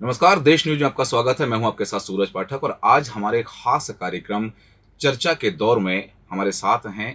नमस्कार, देश न्यूज में आपका स्वागत है। मैं हूं आपके साथ सूरज पाठक और आज हमारे एक खास कार्यक्रम चर्चा के दौर में हमारे साथ हैं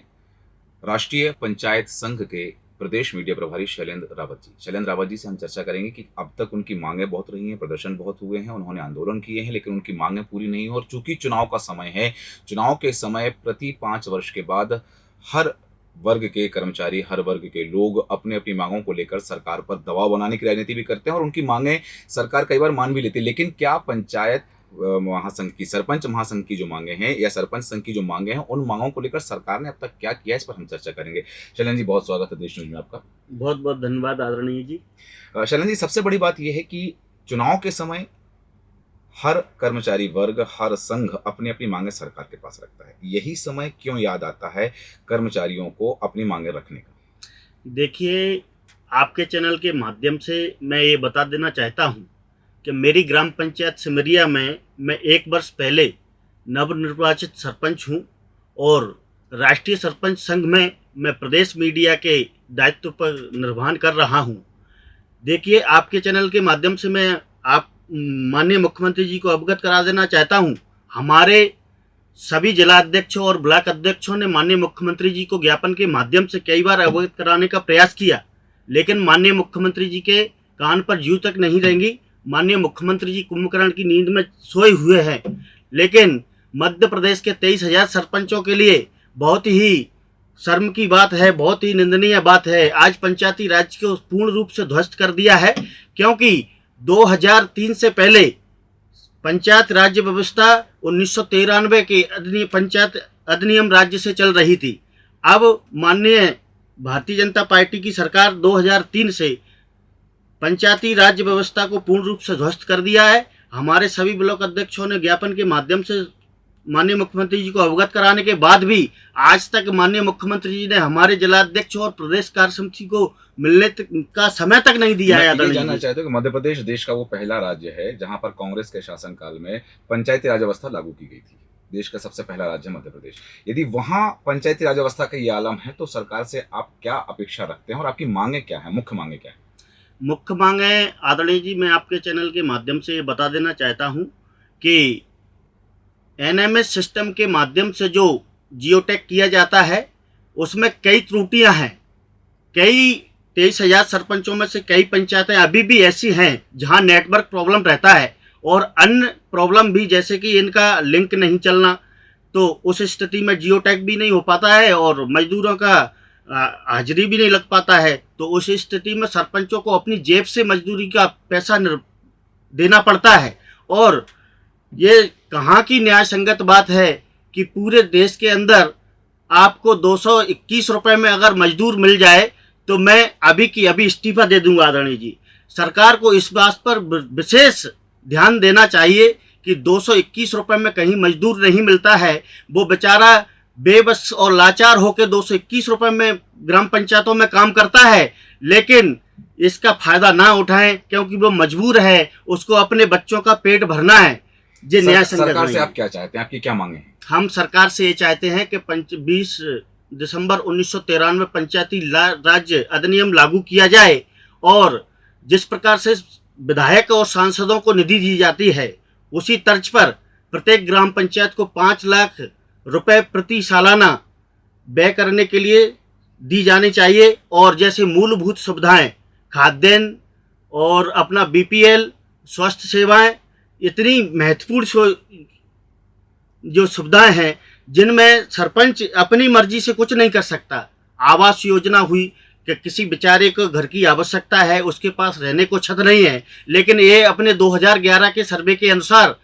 राष्ट्रीय पंचायत संघ के प्रदेश मीडिया प्रभारी शैलेंद्र रावत जी। शैलेंद्र रावत जी से हम चर्चा करेंगे कि अब तक उनकी मांगें बहुत रही हैं, प्रदर्शन बहुत हुए हैं, उन्होंने आंदोलन किए हैं, लेकिन उनकी मांगें पूरी नहीं हुई। और चूंकि चुनाव का समय है, चुनाव के समय प्रति 5 वर्ष के बाद हर वर्ग के कर्मचारी, हर वर्ग के लोग अपने अपनी मांगों को लेकर सरकार पर दबाव बनाने की राजनीति भी करते हैं और उनकी मांगें सरकार कई बार मान भी लेती है। लेकिन क्या पंचायत महासंघ की, सरपंच महासंघ की जो मांगे हैं या सरपंच संघ की जो मांगे हैं, उन मांगों को लेकर सरकार ने अब तक क्या किया, इस पर हम चर्चा करेंगे। शैलेंद्र जी, बहुत स्वागत है देश न्यूज में आपका। बहुत बहुत धन्यवाद आदरणीय जी। शैलेंद्र जी, सबसे बड़ी बात यह है कि चुनाव के समय हर कर्मचारी वर्ग, हर संघ अपनी अपनी मांगे सरकार के पास रखता है। यही समय क्यों याद आता है कर्मचारियों को अपनी मांगे रखने का? देखिए, आपके चैनल के माध्यम से मैं ये बता देना चाहता हूँ कि मेरी ग्राम पंचायत सिमरिया में मैं 1 वर्ष पहले नवनिर्वाचित सरपंच हूँ और राष्ट्रीय सरपंच संघ में मैं प्रदेश मीडिया के दायित्व पर निर्वहन कर रहा हूँ। देखिए, आपके चैनल के माध्यम से मैं आप माननीय मुख्यमंत्री जी को अवगत करा देना चाहता हूँ। हमारे सभी जिला अध्यक्षों और ब्लॉक अध्यक्षों ने माननीय मुख्यमंत्री जी को ज्ञापन के माध्यम से कई बार अवगत कराने का प्रयास किया, लेकिन माननीय मुख्यमंत्री जी के कान पर जूं तक नहीं रहेंगी। माननीय मुख्यमंत्री जी कुंभकर्ण की नींद में सोए हुए हैं। लेकिन मध्य प्रदेश के 23,000 सरपंचों के लिए बहुत ही शर्म की बात है, बहुत ही निंदनीय बात है। आज पंचायती राज को पूर्ण रूप से ध्वस्त कर दिया है, क्योंकि 2003 से पहले पंचायत राज्य व्यवस्था 1993 के पंचायत अधिनियम राज्य से चल रही थी। अब माननीय भारतीय जनता पार्टी की सरकार 2003 से पंचायती राज्य व्यवस्था को पूर्ण रूप से ध्वस्त कर दिया है। हमारे सभी ब्लॉक अध्यक्षों ने ज्ञापन के माध्यम से माननीय मुख्यमंत्री जी को अवगत कराने के बाद भी आज तक माननीय मुख्यमंत्री जी ने हमारे जिलाध्यक्ष और प्रदेश कार्य समिति को मिलने का समय तक नहीं दिया है। मैं जानना चाहता हूं कि मध्य प्रदेश देश का वो पहला राज्य है जहां पर कांग्रेस के शासनकाल में पंचायती राज व्यवस्था लागू की गई थी। देश का सबसे पहला राज्य मध्य प्रदेश। यदि वहां पंचायती राज व्यवस्था का ये आलम है, तो सरकार से आप क्या अपेक्षा रखते हैं और आपकी मांगे क्या है, मुख्य मांगे क्या है? मुख्य मांगे आदरणीय जी, मैं आपके चैनल के माध्यम से ये बता देना चाहता हूँ कि एनएमएस सिस्टम के माध्यम से जो जियोटैग किया जाता है उसमें कई त्रुटियां हैं। कई 23,000 सरपंचों में से कई पंचायतें अभी भी ऐसी हैं जहां नेटवर्क प्रॉब्लम रहता है और अन्य प्रॉब्लम भी, जैसे कि इनका लिंक नहीं चलना, तो उस स्थिति में जियोटैग भी नहीं हो पाता है और मजदूरों का हाजिरी भी नहीं लग पाता है। तो उस स्थिति में सरपंचों को अपनी जेब से मजदूरी का पैसा देना पड़ता है। और ये कहाँ की न्याय संगत बात है कि पूरे देश के अंदर आपको 221 रुपये में अगर मजदूर मिल जाए तो मैं अभी की अभी इस्तीफा दे दूंगा। आदरणीय जी, सरकार को इस बात पर विशेष ध्यान देना चाहिए कि 221 रुपये में कहीं मजदूर नहीं मिलता है। वो बेचारा बेबस और लाचार होकर 221 रुपये में ग्राम पंचायतों में काम करता है, लेकिन इसका फायदा ना उठाएं क्योंकि वो मजबूर है, उसको अपने बच्चों का पेट भरना है। जी, न्याय संगत सरकार से आप क्या चाहते हैं, आपकी क्या मांगे हैं? हम सरकार से ये चाहते हैं कि 20 दिसंबर 1993 पंचायती राज्य अधिनियम लागू किया जाए और जिस प्रकार से विधायक और सांसदों को निधि दी जाती है उसी तर्ज पर प्रत्येक ग्राम पंचायत को 5 लाख रुपए प्रति सालाना व्यय करने के लिए दी जानी चाहिए। और जैसे मूलभूत सुविधाएं, खाद्यान्न और अपना बीपीएल, स्वास्थ्य सेवाएं, इतनी महत्वपूर्ण जो सुविधाएं हैं जिनमें सरपंच अपनी मर्जी से कुछ नहीं कर सकता। आवास योजना हुई कि किसी बेचारे को घर की आवश्यकता है, उसके पास रहने को छत नहीं है, लेकिन ये अपने 2011 के सर्वे के अनुसार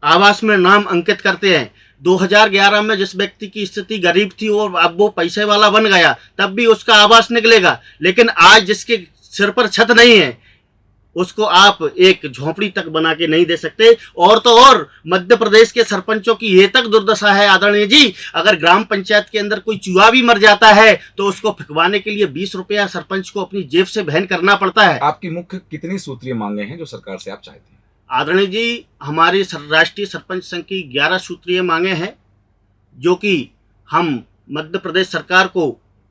आवास में नाम अंकित करते हैं। 2011 में जिस व्यक्ति की स्थिति गरीब थी और अब वो पैसे वाला बन गया, तब भी उसका आवास निकलेगा। लेकिन आज जिसके सिर पर छत नहीं है उसको आप एक झोपड़ी तक बना के नहीं दे सकते। और तो और मध्य प्रदेश के सरपंचों की ये तक दुर्दशा है आदरणीय जी, अगर ग्राम पंचायत के अंदर कोई चूहा भी मर जाता है तो उसको फिकवाने के लिए 20 रुपया सरपंच को अपनी जेब से बहन करना पड़ता है। आपकी मुख्य कितनी सूत्रीय मांगे हैं जो सरकार से आप चाहते हैं? आदरणीय जी, हमारी राष्ट्रीय सरपंच संघ की 11 सूत्रीय मांगे हैं, जो कि हम मध्य प्रदेश सरकार को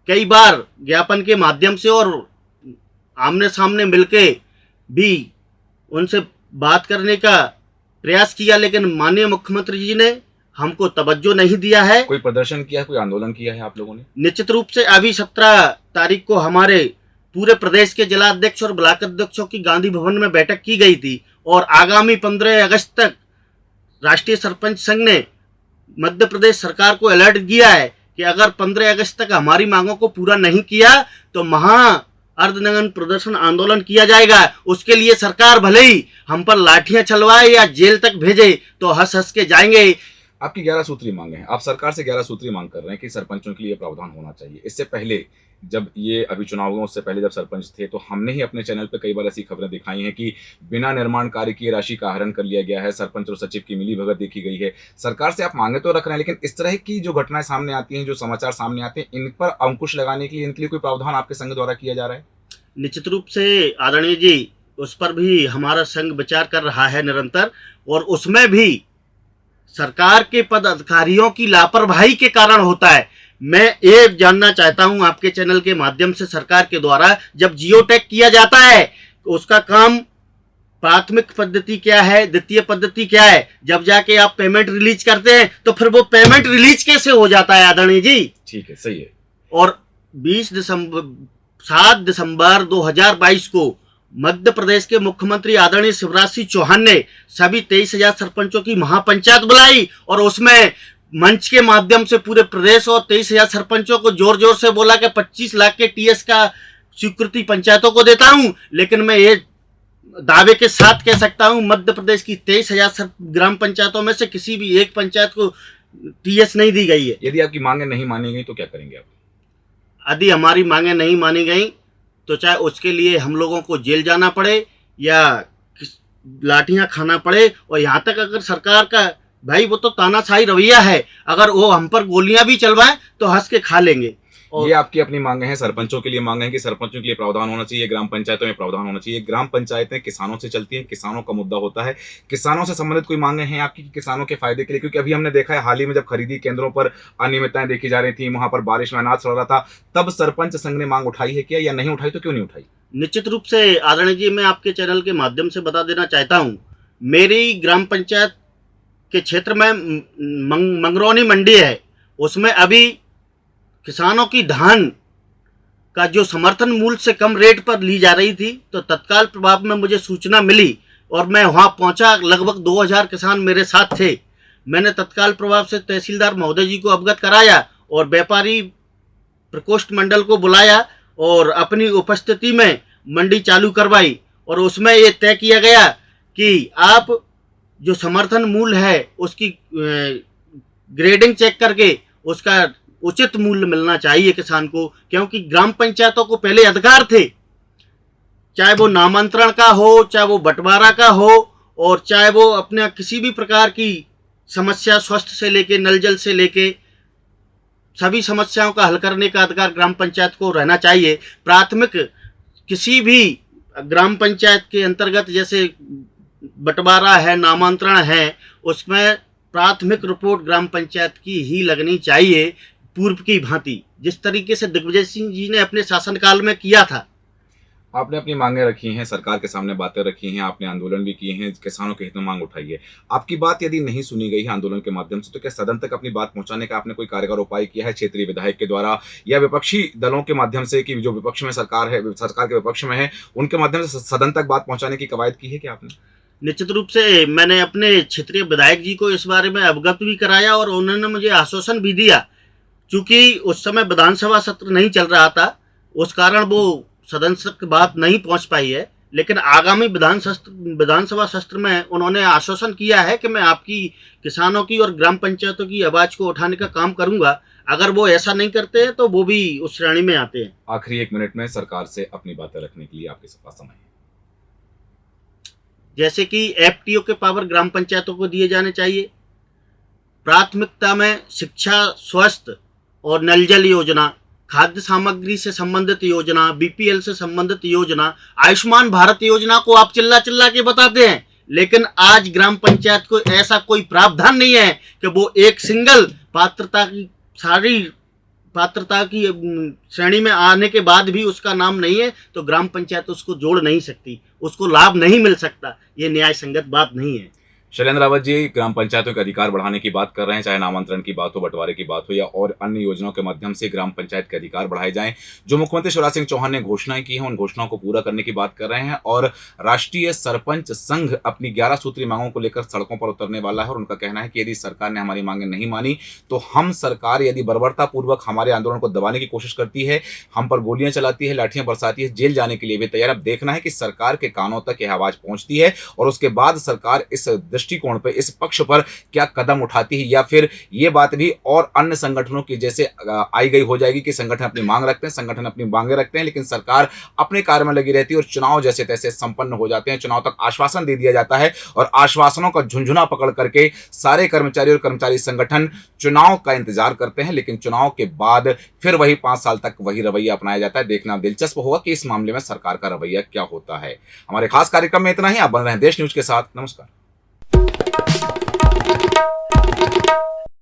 कई बार ज्ञापन के माध्यम से और आमने सामने मिलके भी उनसे बात करने का प्रयास किया, लेकिन माननीय मुख्यमंत्री जी ने हमको तवज्जो नहीं दिया है। कोई प्रदर्शन किया, कोई आंदोलन किया है आप लोगों ने? निश्चित रूप से अभी 17 तारीख को हमारे पूरे प्रदेश के जिलाध्यक्ष और ब्लॉक अध्यक्षों की गांधी भवन में बैठक की गई थी और आगामी 15 अगस्त तक राष्ट्रीय सरपंच संघ ने मध्य प्रदेश सरकार को अलर्ट किया है कि अगर 15 अगस्त तक हमारी मांगों को पूरा नहीं किया तो महा अर्धनग्न प्रदर्शन आंदोलन किया जाएगा। उसके लिए सरकार भले ही हम पर लाठियां चलवाए या जेल तक भेजे तो हंस हंस के जाएंगे। आपकी 11 सूत्री मांगे हैं, आप सरकार से 11 सूत्री मांग कर रहे हैं कि सरपंचों के लिए प्रावधान होना चाहिए। इससे पहले जब ये अभी चुनाव हुए उससे पहले जब सरपंच थे तो हमने ही अपने चैनल पे कई बार ऐसी खबरें दिखाई हैं कि बिना निर्माण कार्य किए राशि का आहरण कर लिया गया है, सरपंच और सचिव की मिली भगत देखी गई है। सरकार से आप मांगे तो रख रहे हैं, लेकिन इस तरह की जो घटनाएं सामने आती हैं, जो समाचार सामने आते हैं, इन पर अंकुश लगाने के लिए इनके लिए कोई प्रावधान आपके संघ द्वारा किया जा रहा है? निश्चित रूप से आदरणीय जी, उस पर भी हमारा संघ विचार कर रहा है निरंतर, और उसमें भी सरकार के पद अधिकारियों की लापरवाही के कारण होता है। मैं ये जानना चाहता हूं आपके चैनल के माध्यम से, सरकार के द्वारा जब जियो टैग किया जाता है उसका काम प्राथमिक पद्धति क्या है, द्वितीय पद्धति क्या है, जब जाके आप पेमेंट रिलीज करते हैं तो फिर वो पेमेंट रिलीज कैसे हो जाता है आदरणीय जी? ठीक है, सही है। और 7 दिसंबर 2022 को मध्य प्रदेश के मुख्यमंत्री आदरणीय शिवराज सिंह चौहान ने सभी 23,000 सरपंचों की महापंचायत बुलाई और उसमें मंच के माध्यम से पूरे प्रदेश और 23,000 सरपंचों को जोर जोर से बोला कि 25 लाख के टीएस का स्वीकृति पंचायतों को देता हूं। लेकिन मैं ये दावे के साथ कह सकता हूं मध्य प्रदेश की 23,000 ग्राम पंचायतों में से किसी भी एक पंचायत को टीएस नहीं दी गई है। यदि आपकी मांगे नहीं मानी गई तो क्या करेंगे आप? यदि हमारी मांगे नहीं मानी गई तो चाहे उसके लिए हम लोगों को जेल जाना पड़े या लाठियां खाना पड़े, और यहाँ तक अगर सरकार का भाई वो तो तानाशाही रवैया है, अगर वो हम पर गोलियां भी चलवाएं तो हंस के खा लेंगे। ये आपकी अपनी मांगे हैं, सरपंचों के लिए मांगे हैं कि सरपंचों के लिए प्रावधान होना चाहिए, ग्राम पंचायतों में प्रावधान होना चाहिए। ग्राम पंचायतें किसानों से चलती हैं, किसानों का मुद्दा होता है। किसानों से संबंधित कोई मांगे हैं आपकी किसानों के फायदे के लिए? क्योंकि अभी हमने देखा है हाल ही में जब खरीदी केंद्रों पर अनियमितताएं देखी जा रही थी, वहां पर बारिश में अनाज सड़ रहा था, तब सरपंच संघ ने मांग उठाई है क्या, या नहीं उठाई तो क्यों नहीं उठाई? निश्चित रूप से आदरणीय जी, मैं आपके चैनल के माध्यम से बता देना चाहता हूँ, मेरी ग्राम पंचायत के क्षेत्र में मंगरौनी मंडी है, उसमें अभी किसानों की धान का जो समर्थन मूल्य से कम रेट पर ली जा रही थी, तो तत्काल प्रभाव में मुझे सूचना मिली और मैं वहां पहुंचा। लगभग 2000 किसान मेरे साथ थे। मैंने तत्काल प्रभाव से तहसीलदार महोदय जी को अवगत कराया और व्यापारी प्रकोष्ठ मंडल को बुलाया और अपनी उपस्थिति में मंडी चालू करवाई, और उसमें ये तय किया गया कि आप जो समर्थन मूल्य है उसकी ग्रेडिंग चेक करके उसका उचित मूल्य मिलना चाहिए किसान को, क्योंकि ग्राम पंचायतों को पहले अधिकार थे, चाहे वो नामांतरण का हो, चाहे वो बंटवारा का हो, और चाहे वो अपने किसी भी प्रकार की समस्या, स्वास्थ्य से लेके नल जल से लेके सभी समस्याओं का हल करने का अधिकार ग्राम पंचायत को रहना चाहिए। प्राथमिक किसी भी ग्राम पंचायत के अंतर्गत जैसे बंटवारा है, नामांतरण है, उसमें प्राथमिक रिपोर्ट ग्राम पंचायत की ही लगनी चाहिए, पूर्व की भांति जिस तरीके से दिग्विजय सिंह जी ने अपने शासनकाल में किया था। आपने अपनी मांगे रखी हैं, सरकार के सामने बातें रखी हैं, आपने आंदोलन भी किए हैं, किसानों के हित में मांग उठाई है। आपकी बात यदि नहीं सुनी गई है आंदोलन के माध्यम से, तो क्या सदन तक अपनी बात पहुंचाने का आपने कोई कारगर उपाय किया है क्षेत्रीय विधायक के द्वारा या विपक्षी दलों के माध्यम से, कि जो विपक्ष में सरकार है, सरकार के विपक्ष में है, उनके माध्यम से सदन तक बात पहुंचाने की कवायद की है क्या आपने? निश्चित रूप से मैंने अपने क्षेत्रीय विधायक जी को इस बारे में अवगत भी कराया और उन्होंने मुझे आश्वासन भी दिया। चूंकि उस समय विधानसभा सत्र नहीं चल रहा था, उस कारण वो सदन तक बात नहीं पहुंच पाई है, लेकिन आगामी विधानसभा सत्र में उन्होंने आश्वासन किया है कि मैं आपकी किसानों की और ग्राम पंचायतों की आवाज को उठाने का काम करूंगा। अगर वो ऐसा नहीं करते हैं तो वो भी उस श्रेणी में आते हैं। आखिरी 1 मिनट में सरकार से अपनी बातें रखने के लिए आपके पास समय है। जैसे कि एफटीओ के पावर ग्राम पंचायतों को दिए जाने चाहिए। प्राथमिकता में शिक्षा, स्वास्थ्य और नल जल योजना, खाद्य सामग्री से संबंधित योजना, बीपीएल से संबंधित योजना, आयुष्मान भारत योजना को आप चिल्ला चिल्ला के बताते हैं, लेकिन आज ग्राम पंचायत को ऐसा कोई प्रावधान नहीं है कि वो एक सिंगल पात्रता की सारी पात्रता की श्रेणी में आने के बाद भी उसका नाम नहीं है तो ग्राम पंचायत उसको जोड़ नहीं सकती, उसको लाभ नहीं मिल सकता। ये न्याय संगत बात नहीं है। शैलेंद्र रावत जी ग्राम पंचायतों के अधिकार बढ़ाने की बात कर रहे हैं, चाहे नामांतरण की बात हो, बंटवारे की बात हो या और अन्य योजनाओं के माध्यम से ग्राम पंचायत के अधिकार बढ़ाए जाएं। जो मुख्यमंत्री शिवराज सिंह चौहान ने घोषणाएं की हैं उन घोषणाओं को पूरा करने की बात कर रहे हैं और राष्ट्रीय सरपंच संघ अपनी 11 सूत्री मांगों को लेकर सड़कों पर उतरने वाला है और उनका कहना है कि यदि सरकार ने हमारी मांगें नहीं मानी तो हम सरकार यदि बर्बरतापूर्वक हमारे आंदोलन को दबाने की कोशिश करती है, हम पर गोलियां चलाती है, लाठियां बरसाती है, जेल जाने के लिए भी तैयार। अब देखना है कि सरकार के कानों तक यह आवाज पहुंचती है और उसके बाद सरकार इस दृष्टिकोण पर, इस पक्ष पर क्या कदम उठाती है या फिर ये बात भी और अन्य संगठनों की जैसे आई गई हो जाएगी कि संगठन अपनी मांग रखते हैं, संगठन अपनी मांगे रखते हैं, लेकिन सरकार अपने कार्य में लगी रहती है और चुनाव जैसे तैसे संपन्न हो जाते हैं। चुनाव तक आश्वासन दे दिया जाता है और आश्वासनों का झुंझुना पकड़ करके सारे कर्मचारी और कर्मचारी संगठन चुनाव का इंतजार करते हैं, लेकिन चुनाव के बाद फिर वही 5 साल तक वही रवैया अपनाया जाता है। देखना दिलचस्प होगा कि इस मामले में सरकार का रवैया क्या होता है। हमारे खास कार्यक्रम में इतना ही। आप बन रहे हैं देश न्यूज के साथ। नमस्कार।